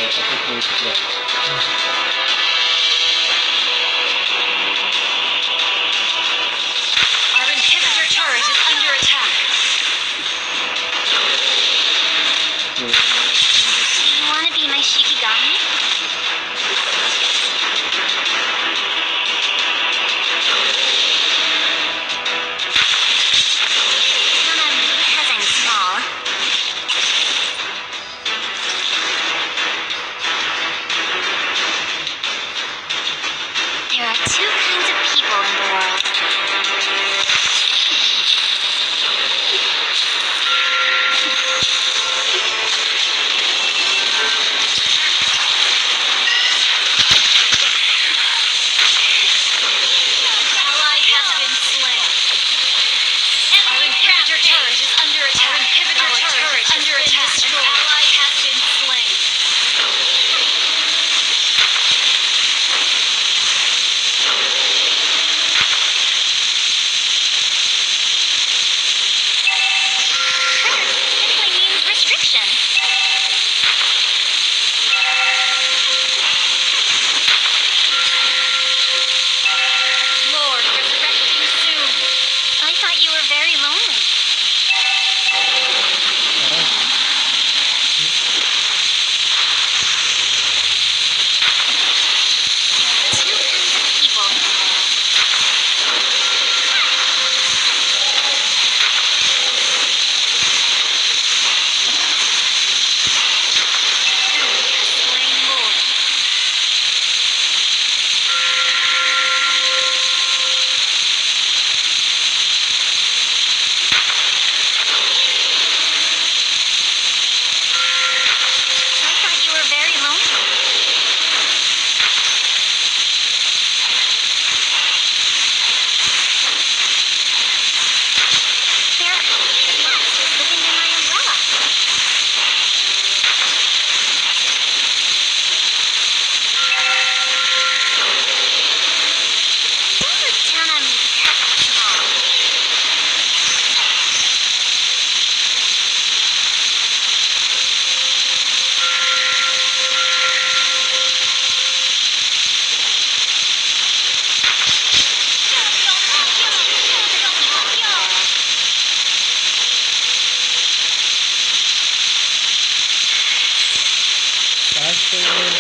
Our inhibitor turret is under attack. Do you want to be my Shikigami? Because I'm small. There are two kinds of people in the world. Ally has been slain. Our inhibitor turret is under attack. Our inhibitor turret is under attack. An ally has been slain. Simply means restriction. Lord, resurrecting soon. I thought you were very lonely. Two kinds of people in the world. Slain Lord. I thought you were very lonely. There are monsters living in my umbrella. Don't look down on me because I'm small. Fast forward.